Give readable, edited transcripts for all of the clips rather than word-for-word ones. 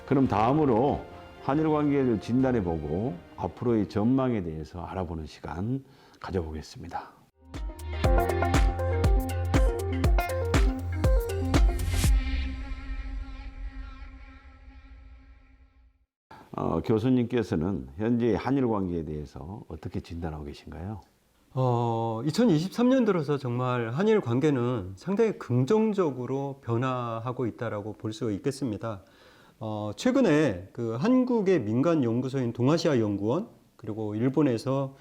그럼 다음으로 한일 관계를 진단해보고 앞으로의 전망에 대해서 알아보는 시간 가져보겠습니다. 교수님께서는 현재 한일 관계에 대해서 어떻게 진단하고 계신가요? 2023년 들어서 정말 한일 관계는 상당히 긍정적으로 변화하고 있다라고 볼 수 있겠습니다. 최근에 그 한국의 민간 연구소인 동아시아 연구원 그리고 일본에서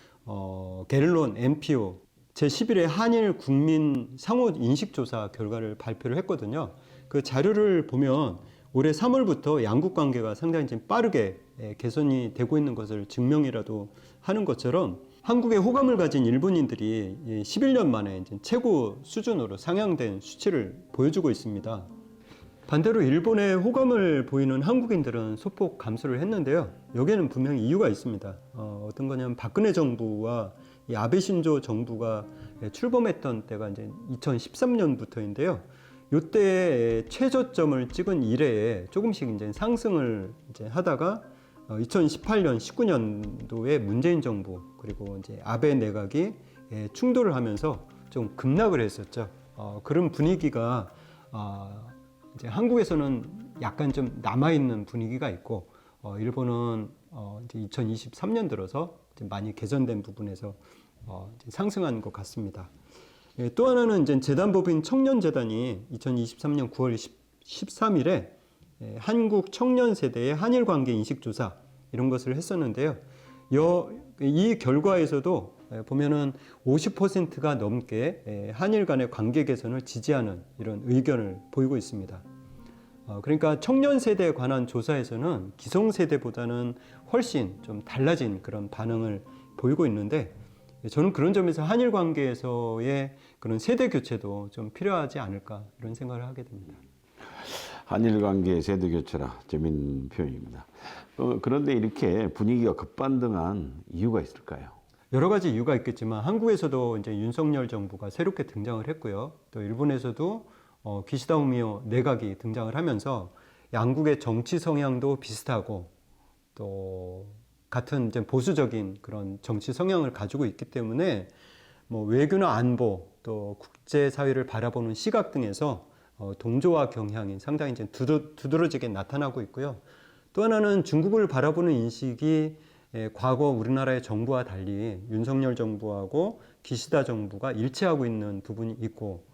갤론 MPO 제11회 한일 국민 상호 인식조사 결과를 발표를 했거든요. 그 자료를 보면 올해 3월부터 양국 관계가 상당히 좀 빠르게 개선이 되고 있는 것을 증명이라도 하는 것처럼 한국에 호감을 가진 일본인들이 11년 만에 이제 최고 수준으로 상향된 수치를 보여주고 있습니다. 반대로 일본에 호감을 보이는 한국인들은 소폭 감소를 했는데요. 여기에는 분명히 이유가 있습니다. 어떤 거냐면 박근혜 정부와 이 아베 신조 정부가 출범했던 때가 이제 2013년부터인데요. 이때 최저점을 찍은 이래에 조금씩 이제 상승을 이제 하다가 2018년, 19년도에 문재인 정부 그리고 이제 아베 내각이 충돌을 하면서 좀 급락을 했었죠. 그런 분위기가 이제 한국에서는 약간 좀 남아있는 분위기가 있고 일본은 이제 2023년 들어서 이제 많이 개선된 부분에서 이제 상승한 것 같습니다. 또 하나는 이제 재단법인 청년재단이 2023년 9월 13일에 한국 청년 세대의 한일 관계 인식 조사 이런 것을 했었는데요. 이 결과에서도 보면은 50%가 넘게 한일 간의 관계 개선을 지지하는 이런 의견을 보이고 있습니다. 그러니까 청년 세대에 관한 조사에서는 기성 세대보다는 훨씬 좀 달라진 그런 반응을 보이고 있는데 저는 그런 점에서 한일 관계에서의 그런 세대 교체도 좀 필요하지 않을까 이런 생각을 하게 됩니다. 한일 관계 세대 교체라 재밌는 표현입니다. 그런데 이렇게 분위기가 급반등한 이유가 있을까요? 여러 가지 이유가 있겠지만 한국에서도 이제 윤석열 정부가 새롭게 등장을 했고요. 또 일본에서도 기시다 후미오 내각이 등장을 하면서 양국의 정치 성향도 비슷하고 또 같은 이제 보수적인 그런 정치 성향을 가지고 있기 때문에 뭐 외교나 안보 또 국제사회를 바라보는 시각 등에서 동조화 경향이 상당히 이제 두드러지게 나타나고 있고요. 또 하나는 중국을 바라보는 인식이 과거 우리나라의 정부와 달리 윤석열 정부하고 기시다 정부가 일치하고 있는 부분이 있고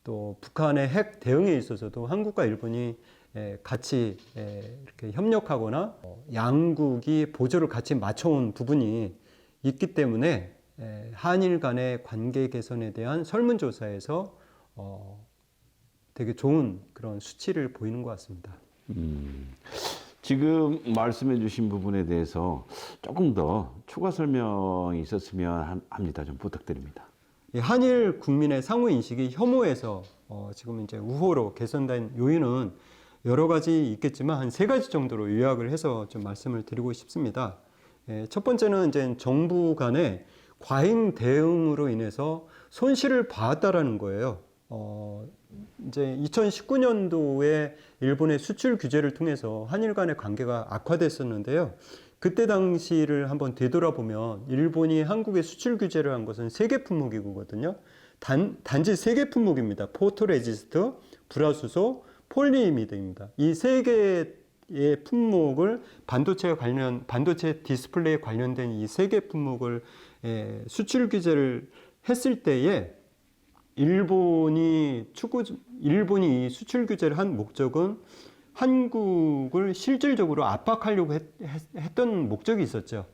또 북한의 핵 대응에 있어서도 한국과 일본이 같이 이렇게 협력하거나 양국이 보조를 같이 맞춰온 부분이 있기 때문에 한일 간의 관계 개선에 대한 설문조사에서 되게 좋은 그런 수치를 보이는 것 같습니다. 지금 말씀해 주신 부분에 대해서 조금 더 추가 설명이 있었으면 합니다. 좀 부탁드립니다. 한일 국민의 상호 인식이 혐오에서 지금 이제 우호로 개선된 요인은 여러 가지 있겠지만 한 3가지 정도로 요약을 해서 좀 말씀을 드리고 싶습니다. 첫 번째는 이제 정부 간의 과잉 대응으로 인해서 손실을 봤다라는 거예요. 이제 2019년도에 일본의 수출 규제를 통해서 한일 간의 관계가 악화됐었는데요. 그때 당시를 한번 되돌아보면 일본이 한국에 수출 규제를 한 것은 3개 품목이거든요. 단지 3개 품목입니다. 포토레지스트, 불화수소, 폴리이미드입니다. 이 3개의 품목을 반도체 디스플레이에 관련된 이 3개 품목을 수출 규제를 했을 때에 일본이 이 수출 규제를 한 목적은 한국을 실질적으로 압박하려고 했던 목적이 있었죠.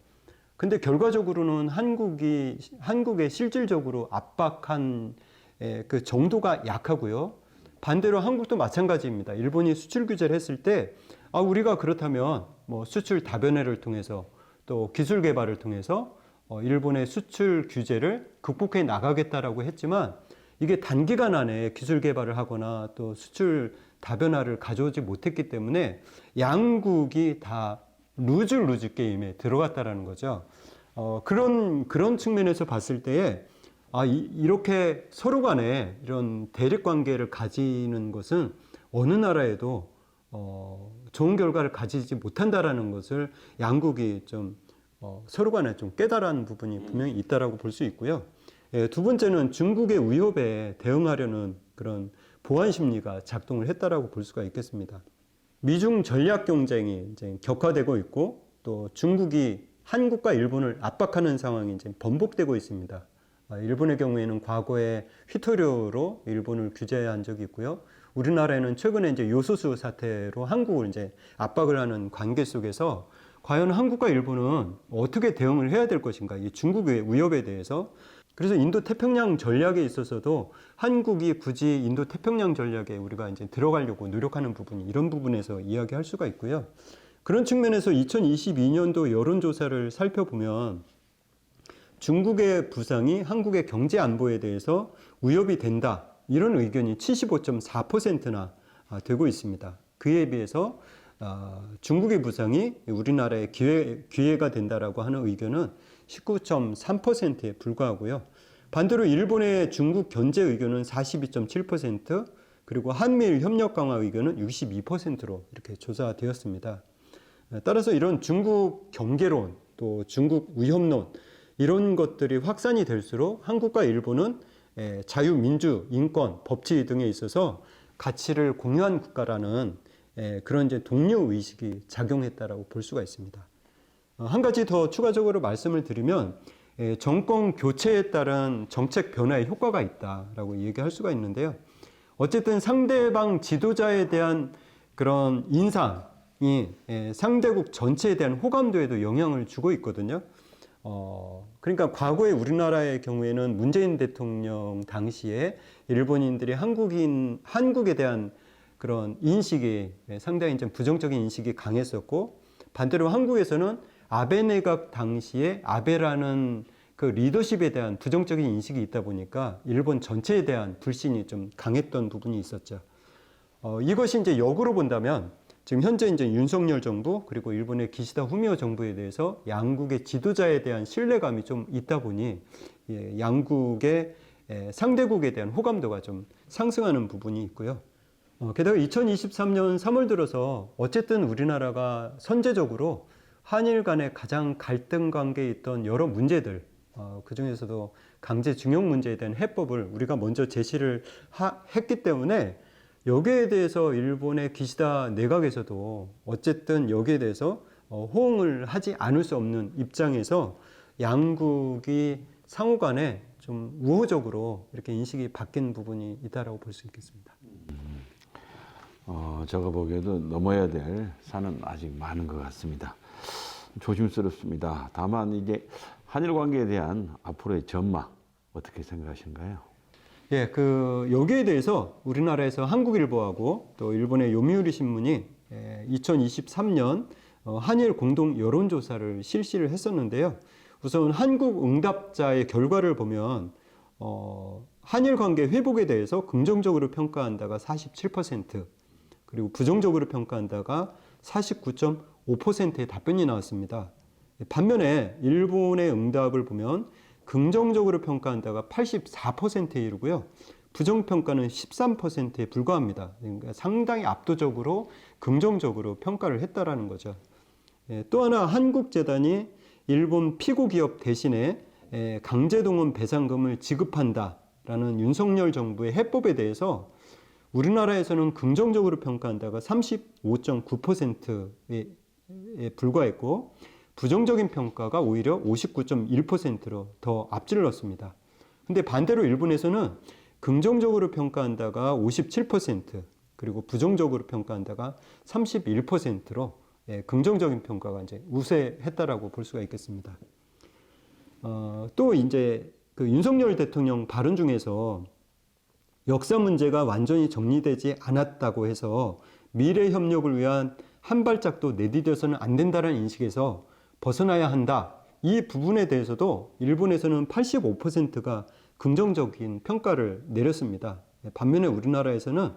근데 결과적으로는 한국에 실질적으로 압박한 그 정도가 약하고요. 반대로 한국도 마찬가지입니다. 일본이 수출 규제를 했을 때 우리가 그렇다면 뭐 수출 다변화를 통해서 또 기술 개발을 통해서 일본의 수출 규제를 극복해 나가겠다라고 했지만 이게 단기간 안에 기술 개발을 하거나 또 수출 다변화를 가져오지 못했기 때문에 양국이 다 루즈 게임에 들어갔다라는 거죠. 그런 측면에서 봤을 때에 이렇게 서로 간에 이런 대립 관계를 가지는 것은 어느 나라에도 좋은 결과를 가지지 못한다라는 것을 양국이 좀 서로 간에 좀 깨달은 부분이 분명히 있다라고 볼 수 있고요. 예, 두 번째는 중국의 위협에 대응하려는 그런 보안 심리가 작동을 했다라고 볼 수가 있겠습니다. 미중 전략 경쟁이 이제 격화되고 있고 또 중국이 한국과 일본을 압박하는 상황이 이제 번복되고 있습니다. 일본의 경우에는 과거에 휘토류로 일본을 규제한 적이 있고요. 우리나라에는 최근에 이제 요소수 사태로 한국을 이제 압박을 하는 관계 속에서 과연 한국과 일본은 어떻게 대응을 해야 될 것인가, 이 중국의 위협에 대해서. 그래서 인도 태평양 전략에 있어서도 한국이 굳이 인도 태평양 전략에 우리가 이제 들어가려고 노력하는 부분이 이런 부분에서 이야기할 수가 있고요. 그런 측면에서 2022년도 여론조사를 살펴보면 중국의 부상이 한국의 경제 안보에 대해서 위협이 된다, 이런 의견이 75.4%나 되고 있습니다. 그에 비해서 중국의 부상이 우리나라의 기회가 된다라고 하는 의견은 19.3%에 불과하고요. 반대로 일본의 중국 견제 의견은 42.7%, 그리고 한미일 협력 강화 의견은 62%로 이렇게 조사되었습니다. 따라서 이런 중국 경계론, 또 중국 위협론, 이런 것들이 확산이 될수록 한국과 일본은 자유, 민주, 인권, 법치 등에 있어서 가치를 공유한 국가라는 그런 이제 동료 의식이 작용했다라고 볼 수가 있습니다. 한 가지 더 추가적으로 말씀을 드리면 정권 교체에 따른 정책 변화에 효과가 있다라고 얘기할 수가 있는데요. 어쨌든 상대방 지도자에 대한 그런 인상이 상대국 전체에 대한 호감도에도 영향을 주고 있거든요. 그러니까 과거에 우리나라의 경우에는 문재인 대통령 당시에 일본인들이 한국에 대한 그런 인식이 상당히 좀 부정적인 인식이 강했었고, 반대로 한국에서는 아베 내각 당시에 아베라는 그 리더십에 대한 부정적인 인식이 있다 보니까 일본 전체에 대한 불신이 좀 강했던 부분이 있었죠. 이것이 이제 역으로 본다면 지금 현재 이제 윤석열 정부 그리고 일본의 기시다 후미오 정부에 대해서 양국의 지도자에 대한 신뢰감이 좀 있다 보니 양국의 상대국에 대한 호감도가 좀 상승하는 부분이 있고요. 게다가 2023년 3월 들어서 어쨌든 우리나라가 선제적으로 한일 간의 가장 갈등 관계에 있던 여러 문제들, 그 중에서도 강제징용 문제에 대한 해법을 우리가 먼저 제시를 했기 때문에 여기에 대해서 일본의 기시다 내각에서도 어쨌든 여기에 대해서 호응을 하지 않을 수 없는 입장에서 양국이 상호 간에 좀 우호적으로 이렇게 인식이 바뀐 부분이 있다라고 볼 수 있겠습니다. 제가 보기에도 넘어야 될 산은 아직 많은 것 같습니다. 조심스럽습니다. 다만 이제 한일 관계에 대한 앞으로의 전망 어떻게 생각하신가요? 예, 여기에 대해서 우리나라에서 한국일보하고 또 일본의 요미우리 신문이 2023년 한일 공동 여론조사를 실시를 했었는데요. 우선 한국 응답자의 결과를 보면 한일 관계 회복에 대해서 긍정적으로 평가한다가 47%, 그리고 부정적으로 평가한다가 49.5%의 답변이 나왔습니다. 반면에 일본의 응답을 보면 긍정적으로 평가한다가 84%에 이르고요. 부정평가는 13%에 불과합니다. 그러니까 상당히 압도적으로 긍정적으로 평가를 했다라는 거죠. 또 하나 한국재단이 일본 피고 기업 대신에 강제동원 배상금을 지급한다라는 윤석열 정부의 해법에 대해서 우리나라에서는 긍정적으로 평가한다가 35.9%에 불과했고, 부정적인 평가가 오히려 59.1%로 더 앞질렀습니다. 근데 반대로 일본에서는 긍정적으로 평가한다가 57%, 그리고 부정적으로 평가한다가 31%로 긍정적인 평가가 이제 우세했다라고 볼 수가 있겠습니다. 또 이제 그 윤석열 대통령 발언 중에서 역사 문제가 완전히 정리되지 않았다고 해서 미래 협력을 위한 한 발짝도 내디뎌서는 안 된다는 인식에서 벗어나야 한다. 이 부분에 대해서도 일본에서는 85%가 긍정적인 평가를 내렸습니다. 반면에 우리나라에서는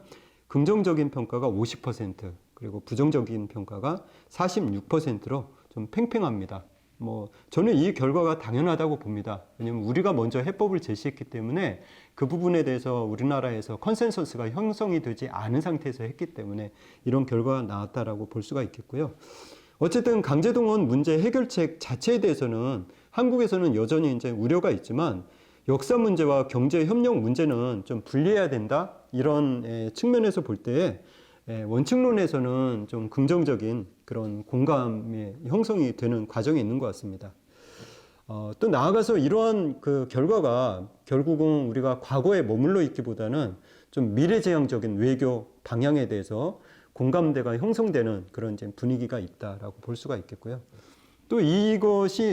긍정적인 평가가 50%, 그리고 부정적인 평가가 46%로 좀 팽팽합니다. 뭐 저는 이 결과가 당연하다고 봅니다. 왜냐하면 우리가 먼저 해법을 제시했기 때문에 그 부분에 대해서 우리나라에서 컨센서스가 형성이 되지 않은 상태에서 했기 때문에 이런 결과가 나왔다라고 볼 수가 있겠고요. 어쨌든 강제동원 문제 해결책 자체에 대해서는 한국에서는 여전히 이제 우려가 있지만 역사 문제와 경제 협력 문제는 좀 분리해야 된다, 이런 측면에서 볼 때 원칙론에서는 좀 긍정적인 그런 공감이 형성이 되는 과정이 있는 것 같습니다. 또 나아가서 이러한 그 결과가 결국은 우리가 과거에 머물러 있기보다는 좀 미래지향적인 외교 방향에 대해서 공감대가 형성되는 그런 이제 분위기가 있다라고 볼 수가 있겠고요. 또 이것이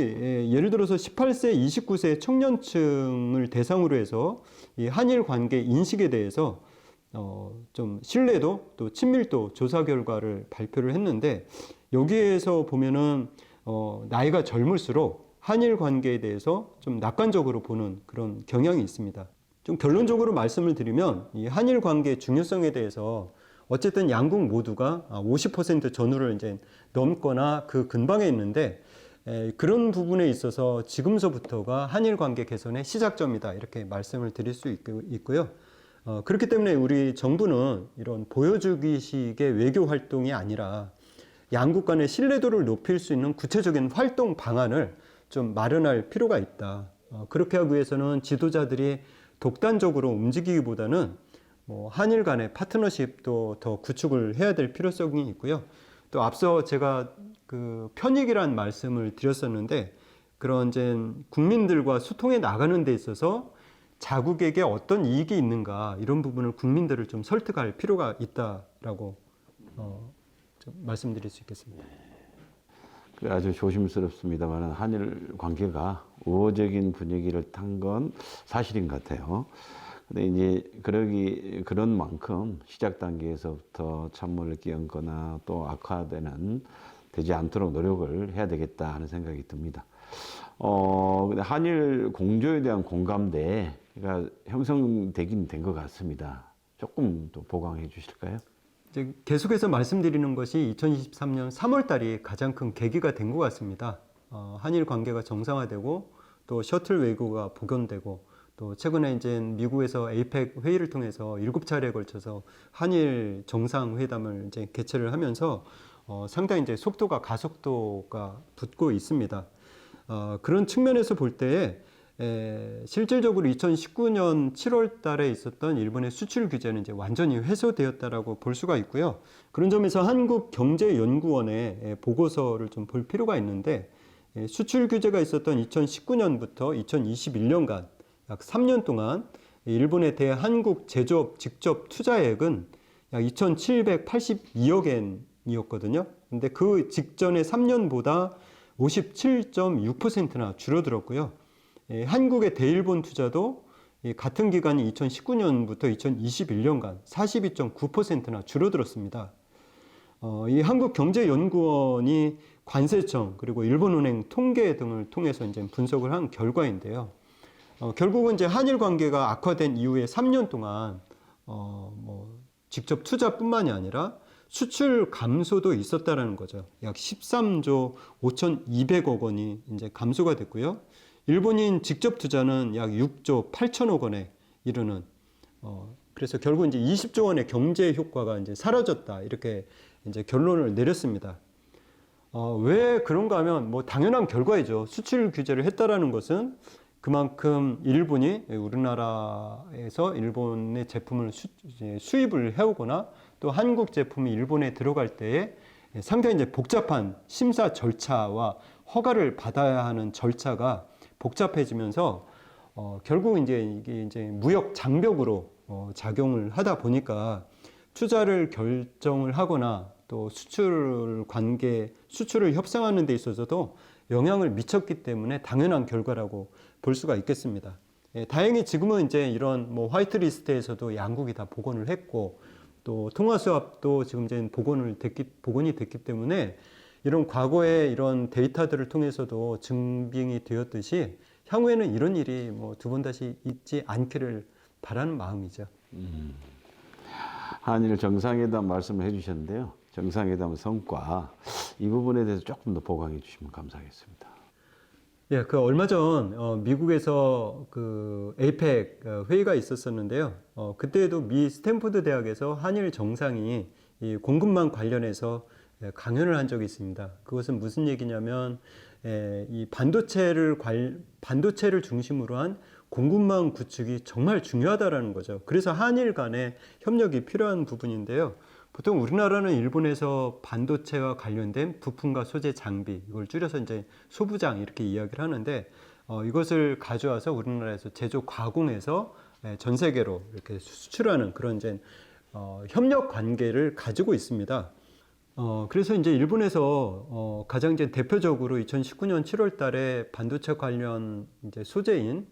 예를 들어서 18세, 29세 청년층을 대상으로 해서 이 한일 관계 인식에 대해서 좀 신뢰도 또 친밀도 조사 결과를 발표를 했는데, 여기에서 보면은 나이가 젊을수록 한일 관계에 대해서 좀 낙관적으로 보는 그런 경향이 있습니다. 좀 결론적으로 말씀을 드리면 이 한일 관계의 중요성에 대해서 어쨌든 양국 모두가 50% 전후를 이제 넘거나 그 근방에 있는데, 그런 부분에 있어서 지금서부터가 한일 관계 개선의 시작점이다, 이렇게 말씀을 드릴 수 있고요. 그렇기 때문에 우리 정부는 이런 보여주기식의 외교 활동이 아니라 양국 간의 신뢰도를 높일 수 있는 구체적인 활동 방안을 좀 마련할 필요가 있다. 그렇게 하기 위해서는 지도자들이 독단적으로 움직이기보다는 한일 간의 파트너십도 더 구축을 해야 될 필요성이 있고요. 또 앞서 제가 그 편익이란 말씀을 드렸었는데, 그런 이제 국민들과 소통해 나가는 데 있어서 자국에게 어떤 이익이 있는가, 이런 부분을 국민들을 좀 설득할 필요가 있다라고 좀 말씀드릴 수 있겠습니다. 아주 조심스럽습니다만 한일 관계가 우호적인 분위기를 탄 건 사실인 것 같아요. 근데 이제 그런 만큼 시작 단계에서부터 찬물을 끼얹거나 또 되지 않도록 노력을 해야 되겠다 하는 생각이 듭니다. 근데 한일 공조에 대한 공감대가 형성되긴 된 것 같습니다. 조금 또 보강해 주실까요? 이제 계속해서 말씀드리는 것이 2023년 3월 달이 가장 큰 계기가 된 것 같습니다. 한일 관계가 정상화되고 또 셔틀 외교가 복원되고, 또 최근에 이제 미국에서 에이펙 회의를 통해서 7차례에 걸쳐서 한일 정상회담을 이제 개최를 하면서 상당히 이제 가속도가 붙고 있습니다. 그런 측면에서 볼 때에 실질적으로 2019년 7월 달에 있었던 일본의 수출 규제는 이제 완전히 해소되었다라고 볼 수가 있고요. 그런 점에서 한국경제연구원의 보고서를 좀 볼 필요가 있는데, 수출 규제가 있었던 2019년부터 2021년간 약 3년 동안 일본의 대한국 제조업 직접 투자액은 약 2,782억 엔이었거든요. 근데 그 직전의 3년보다 57.6%나 줄어들었고요. 한국의 대일본 투자도 같은 기간인 2019년부터 2021년간 42.9%나 줄어들었습니다. 이 한국경제연구원이 관세청 그리고 일본은행 통계 등을 통해서 이제 분석을 한 결과인데요. 결국은 이제 한일 관계가 악화된 이후에 3년 동안 직접 투자뿐만이 아니라 수출 감소도 있었다라는 거죠. 약 13조 5,200억 원이 이제 감소가 됐고요. 일본인 직접 투자는 약 6조 8천억 원에 이르는, 그래서 결국 이제 20조 원의 경제 효과가 이제 사라졌다, 이렇게 이제 결론을 내렸습니다. 왜 그런가 하면 당연한 결과이죠. 수출 규제를 했다라는 것은 그만큼 일본이 우리나라에서 일본의 제품을 수입을 해오거나 또 한국 제품이 일본에 들어갈 때에 상당히 이제 복잡한 심사 절차와 허가를 받아야 하는 절차가 복잡해지면서 결국 이게 이제 무역 장벽으로 작용을 하다 보니까 투자를 결정을 하거나 또 수출을 협상하는 데 있어서도 영향을 미쳤기 때문에 당연한 결과라고 볼 수가 있겠습니다. 다행히 지금은 이제 이런 화이트리스트에서도 양국이 다 복원을 했고, 또 통화수합도 지금 이제 복원이 됐기 때문에 이런 과거의 이런 데이터들을 통해서도 증빙이 되었듯이 향후에는 이런 일이 두 번 다시 있지 않기를 바라는 마음이죠. 한일 정상회담 말씀을 해주셨는데요. 정상회담 성과 이 부분에 대해서 조금 더 보강해 주시면 감사하겠습니다. 예, 그 얼마 전 미국에서 그 에이펙 회의가 있었었는데요. 그때에도 미 스탠포드 대학에서 한일 정상이 이 공급망 관련해서 강연을 한 적이 있습니다. 그것은 무슨 얘기냐면 이 반도체를 중심으로 한 공급망 구축이 정말 중요하다라는 거죠. 그래서 한일 간의 협력이 필요한 부분인데요. 보통 우리나라는 일본에서 반도체와 관련된 부품과 소재 장비, 이걸 줄여서 이제 소부장 이렇게 이야기를 하는데, 이것을 가져와서 우리나라에서 제조 가공해서 전 세계로 이렇게 수출하는 그런 이제 협력 관계를 가지고 있습니다. 그래서 이제 일본에서 가장 이제 대표적으로 2019년 7월 달에 반도체 관련 이제 소재인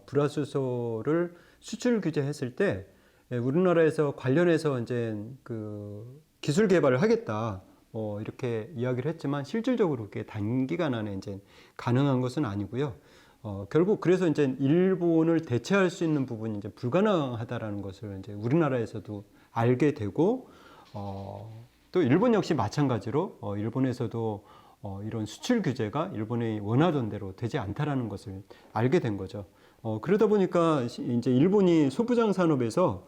불화수소를 수출 규제했을 때 우리나라에서 관련해서 이제 그 기술 개발을 하겠다 이렇게 이야기를 했지만 실질적으로 그게 단기간 안에 이제 가능한 것은 아니고요. 결국 그래서 이제 일본을 대체할 수 있는 부분이 이제 불가능하다라는 것을 이제 우리나라에서도 알게 되고 또 일본 역시 마찬가지로 일본에서도 이런 수출 규제가 일본이 원하던 대로 되지 않다라는 것을 알게 된 거죠. 그러다 보니까 이제 일본이 소부장 산업에서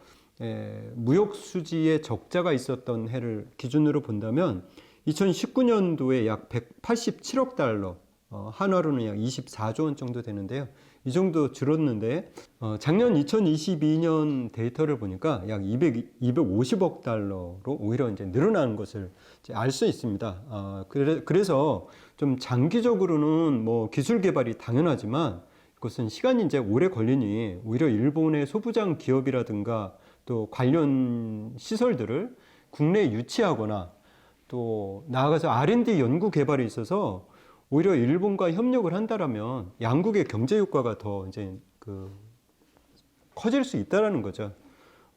무역 수지의 적자가 있었던 해를 기준으로 본다면 2019년도에 약 187억 달러, 한화로는 약 24조 원 정도 되는데요. 이 정도 줄었는데 작년 2022년 데이터를 보니까 약 250억 달러로 오히려 이제 늘어나는 것을 알 수 있습니다. 그래서 좀 장기적으로는 뭐 기술 개발이 당연하지만 그것은 시간이 이제 오래 걸리니 오히려 일본의 소부장 기업이라든가 또 관련 시설들을 국내에 유치하거나 또 나아가서 R&D 연구 개발에 있어서 오히려 일본과 협력을 한다라면 양국의 경제 효과가 더 이제 커질 수 있다라는 거죠.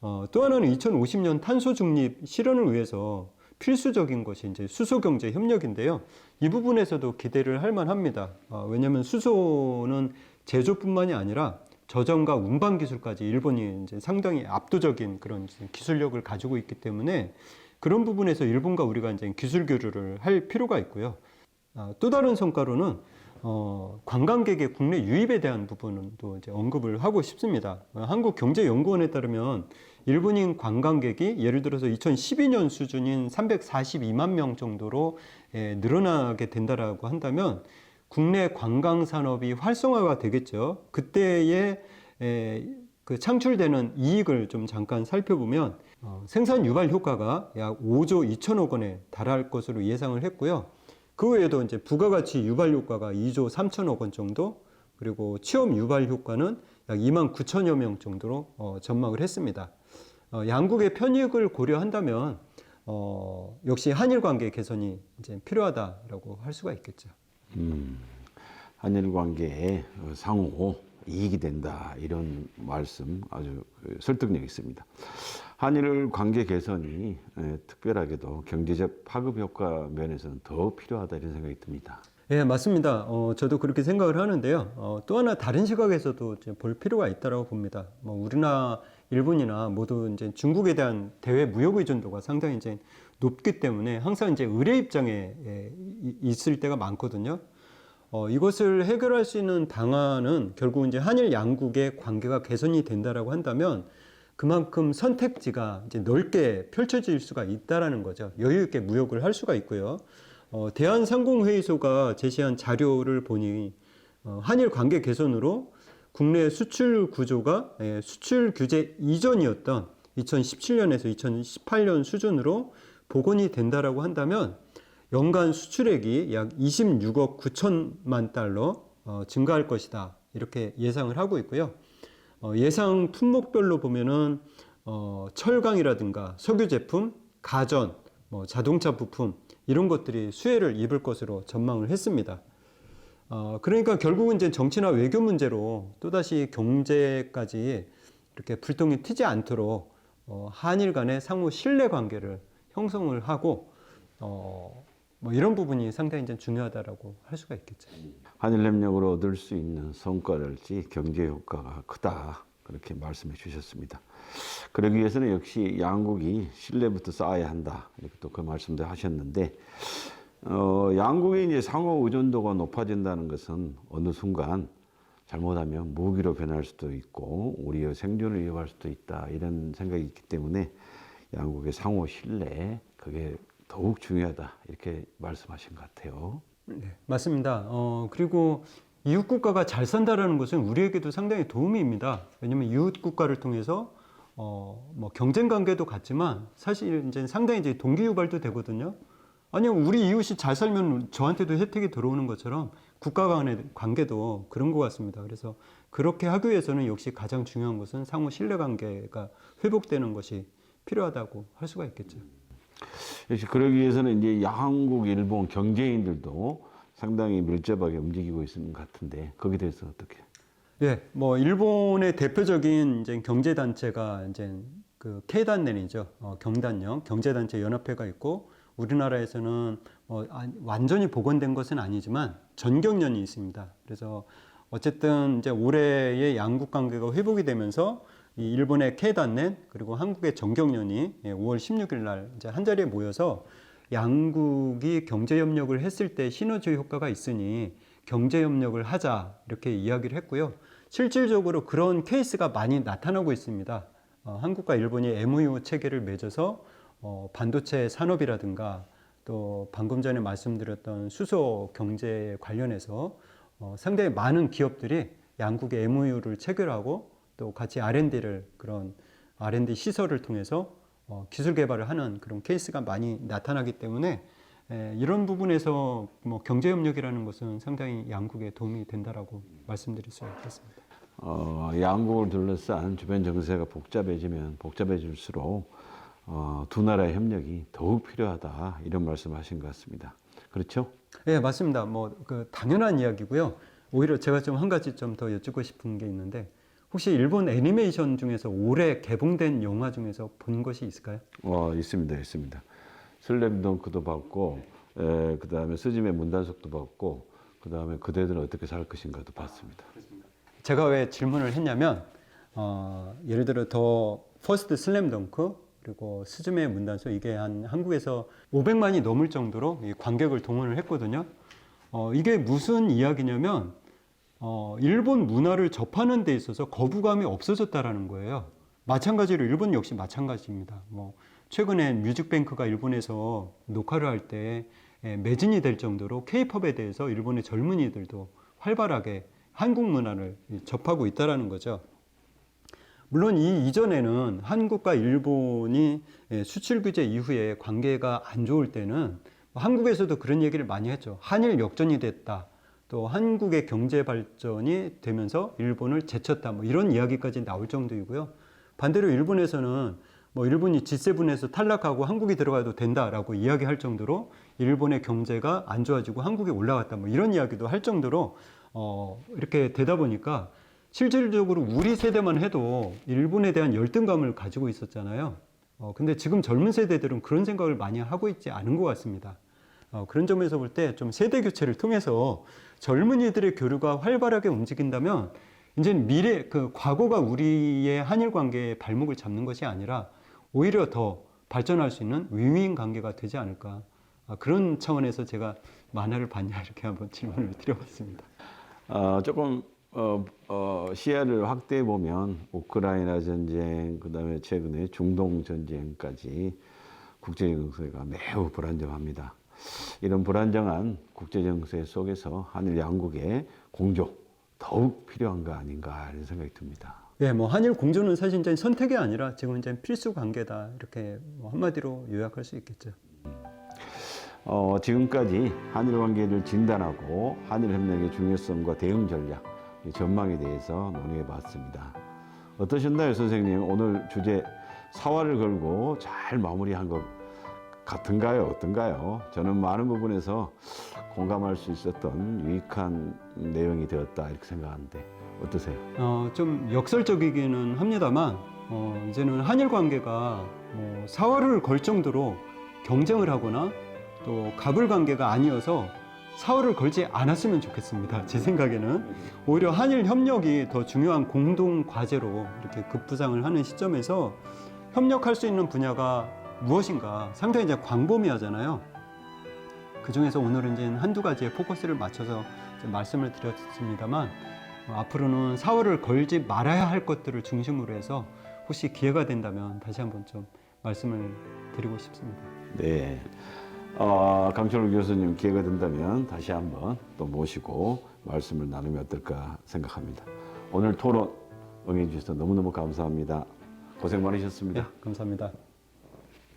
또 하나는 2050년 탄소 중립 실현을 위해서 필수적인 것이 이제 수소 경제 협력인데요. 이 부분에서도 기대를 할 만합니다. 왜냐하면 수소는 제조뿐만이 아니라 저장과 운반 기술까지 일본이 이제 상당히 압도적인 그런 기술력을 가지고 있기 때문에 그런 부분에서 일본과 우리가 이제 기술 교류를 할 필요가 있고요. 또 다른 성과로는 관광객의 국내 유입에 대한 부분은 또 이제 언급을 하고 싶습니다. 한국경제연구원에 따르면 일본인 관광객이 예를 들어서 2012년 수준인 342만 명 정도로 늘어나게 된다라고 한다면 국내 관광 산업이 활성화가 되겠죠. 그때에 그 창출되는 이익을 좀 잠깐 살펴보면 생산 유발 효과가 약 5조 2천억 원에 달할 것으로 예상을 했고요. 그 외에도 이제 부가가치 유발 효과가 2조 3천억 원 정도, 그리고 취업 유발 효과는 약 2만 9천여 명 정도로 전망을 했습니다. 양국의 편익을 고려한다면 역시 한일 관계 개선이 이제 필요하다라고 할 수가 있겠죠. 한일 관계에 상호 이익이 된다 이런 말씀 아주 설득력 있습니다. 한일 관계 개선이 특별하게도 경제적 파급 효과 면에서는 더 필요하다 이런 생각이 듭니다. 예, 맞습니다. 저도 그렇게 생각을 하는데요. 또 하나 다른 시각에서도 이제 볼 필요가 있다고 봅니다. 우리나 일본이나 모두 이제 중국에 대한 대외 무역 의존도가 상당히 이제 높기 때문에 항상 이제 의뢰 입장에 있을 때가 많거든요. 이것을 해결할 수 있는 방안은 결국 이제 한일 양국의 관계가 개선이 된다라고 한다면 그만큼 선택지가 이제 넓게 펼쳐질 수가 있다라는 거죠. 여유 있게 무역을 할 수가 있고요. 대한상공회의소가 제시한 자료를 보니 한일 관계 개선으로 국내 수출 구조가 수출 규제 이전이었던 2017년에서 2018년 수준으로 복원이 된다라고 한다면 연간 수출액이 약 26억 9천만 달러 증가할 것이다. 이렇게 예상을 하고 있고요. 예상 품목별로 보면은 철강이라든가 석유 제품, 가전, 자동차 부품 이런 것들이 수혜를 입을 것으로 전망을 했습니다. 그러니까 결국은 이제 정치나 외교 문제로 또다시 경제까지 이렇게 불똥이 튀지 않도록 한일 간의 상호 신뢰 관계를 형성을 하고 이런 부분이 상당히 이제 중요하다라고 할 수가 있겠죠. 한일 협력으로 얻을 수 있는 성과랄지 경제 효과가 크다 그렇게 말씀해 주셨습니다. 그러기 위해서는 역시 양국이 신뢰부터 쌓아야 한다 이렇게 또 그 말씀도 하셨는데 양국의 이제 상호 의존도가 높아진다는 것은 어느 순간 잘못하면 무기로 변할 수도 있고 우리의 생존을 위협할 수도 있다 이런 생각이 있기 때문에 양국의 상호 신뢰 그게 더욱 중요하다 이렇게 말씀하신 것 같아요. 네, 맞습니다. 그리고 이웃 국가가 잘 산다라는 것은 우리에게도 상당히 도움입니다. 왜냐하면 이웃 국가를 통해서 뭐 경쟁 관계도 같지만 사실 이제 상당히 이제 동기 유발도 되거든요. 아니요, 우리 이웃이 잘 살면 저한테도 혜택이 들어오는 것처럼 국가 간의 관계도 그런 것 같습니다. 그래서 그렇게 하기 위해서는 역시 가장 중요한 것은 상호 신뢰 관계가 회복되는 것이 필요하다고 할 수가 있겠죠. 역시 그러기 위해서는 이제 양국, 일본 경제인들도 상당히 밀접하게 움직이고 있는 것 같은데 거기에 대해서 어떻게? 예, 뭐 일본의 대표적인 이제 경제 단체가 이제 그 K단連이죠. 경단령 경제단체 연합회가 있고 우리나라에서는 완전히 복원된 것은 아니지만 전경련이 있습니다. 그래서 어쨌든 이제 올해의 양국 관계가 회복이 되면서 이 일본의 K단連그리고 한국의 전경련이 5월 16일 날 이제 한 자리에 모여서 양국이 경제 협력을 했을 때 시너지 효과가 있으니 경제 협력을 하자 이렇게 이야기를 했고요. 실질적으로 그런 케이스가 많이 나타나고 있습니다. 한국과 일본이 MOU 체계를 맺어서 반도체 산업이라든가 또 방금 전에 말씀드렸던 수소 경제 관련해서 상당히 많은 기업들이 양국의 MOU를 체결하고 또 같이 R&D를 그런 R&D 시설을 통해서 기술 개발을 하는 그런 케이스가 많이 나타나기 때문에 이런 부분에서 뭐 경제 협력이라는 것은 상당히 양국에 도움이 된다라고 말씀드릴 수 있겠습니다. 양국을 둘러싼 주변 정세가 복잡해지면 복잡해질수록 두 나라의 협력이 더욱 필요하다 이런 말씀하신 것 같습니다. 그렇죠? 네, 맞습니다. 뭐 그 당연한 이야기고요. 오히려 제가 좀 한 가지 좀 더 여쭙고 싶은 게 있는데 혹시 일본 애니메이션 중에서 올해 개봉된 영화 중에서 본 것이 있을까요? 있습니다. 슬램덩크도 봤고, 그 다음에 스즈메 문단속도 봤고, 그 다음에 그대들은 어떻게 살 것인가도 봤습니다. 제가 왜 질문을 했냐면 예를 들어 더 퍼스트 슬램덩크 그리고 스즈메 문단속 이게 한국에서 500만이 넘을 정도로 관객을 동원을 했거든요. 이게 무슨 이야기냐면 일본 문화를 접하는 데 있어서 거부감이 없어졌다라는 거예요. 마찬가지로 일본 역시 마찬가지입니다. 뭐 최근에 뮤직뱅크가 일본에서 녹화를 할 때 매진이 될 정도로 K-팝에 대해서 일본의 젊은이들도 활발하게 한국 문화를 접하고 있다라는 거죠. 물론 이 이전에는 한국과 일본이 수출 규제 이후에 관계가 안 좋을 때는 한국에서도 그런 얘기를 많이 했죠. 한일 역전이 됐다. 또 한국의 경제 발전이 되면서 일본을 제쳤다. 뭐 이런 이야기까지 나올 정도이고요. 반대로 일본에서는 뭐 일본이 G7에서 탈락하고 한국이 들어가도 된다라고 이야기할 정도로 일본의 경제가 안 좋아지고 한국이 올라갔다. 뭐 이런 이야기도 할 정도로 이렇게 되다 보니까 실질적으로 우리 세대만 해도 일본에 대한 열등감을 가지고 있었잖아요. 근데 지금 젊은 세대들은 그런 생각을 많이 하고 있지 않은 것 같습니다. 그런 점에서 볼 때 좀 세대 교체를 통해서 젊은이들의 교류가 활발하게 움직인다면 이제는 과거가 우리의 한일 관계의 발목을 잡는 것이 아니라 오히려 더 발전할 수 있는 윈윈 관계가 되지 않을까. 그런 차원에서 제가 만화를 봤냐 이렇게 한번 질문을 드려봤습니다. 조금 시야를 확대해 보면 우크라이나 전쟁, 그다음에 최근에 중동 전쟁까지 국제 정세가 매우 불안정합니다. 이런 불안정한 국제 정세 속에서 한일 양국의 공조 더욱 필요한 거 아닌가 이런 생각이 듭니다. 예, 뭐 한일 공조는 사실 이제 선택이 아니라 지금 이제 필수 관계다 이렇게 뭐 한마디로 요약할 수 있겠죠. 지금까지 한일 관계를 진단하고 한일 협력의 중요성과 대응 전략, 전망에 대해서 논의해 봤습니다. 어떠셨나요, 선생님? 오늘 주제 사활을 걸고 잘 마무리한 것 같은가요? 어떤가요? 저는 많은 부분에서 공감할 수 있었던 유익한 내용이 되었다 이렇게 생각하는데 어떠세요? 좀 역설적이기는 합니다만 이제는 한일 관계가 사활을 걸 정도로 경쟁을 하거나 또 갑을 관계가 아니어서 사활을 걸지 않았으면 좋겠습니다. 제 생각에는 오히려 한일 협력이 더 중요한 공동 과제로 이렇게 급부상을 하는 시점에서 협력할 수 있는 분야가 무엇인가 상당히 이제 광범위하잖아요. 그 중에서 오늘은 이제 한두 가지에 포커스를 맞춰서 이제 말씀을 드렸습니다만 앞으로는 4월을 걸지 말아야 할 것들을 중심으로 해서 혹시 기회가 된다면 다시 한번 좀 말씀을 드리고 싶습니다. 네. 강철우 교수님 기회가 된다면 다시 한번 또 모시고 말씀을 나누면 어떨까 생각합니다. 오늘 토론 응해 주셔서 너무너무 감사합니다. 고생 많으셨습니다. 네, 감사합니다.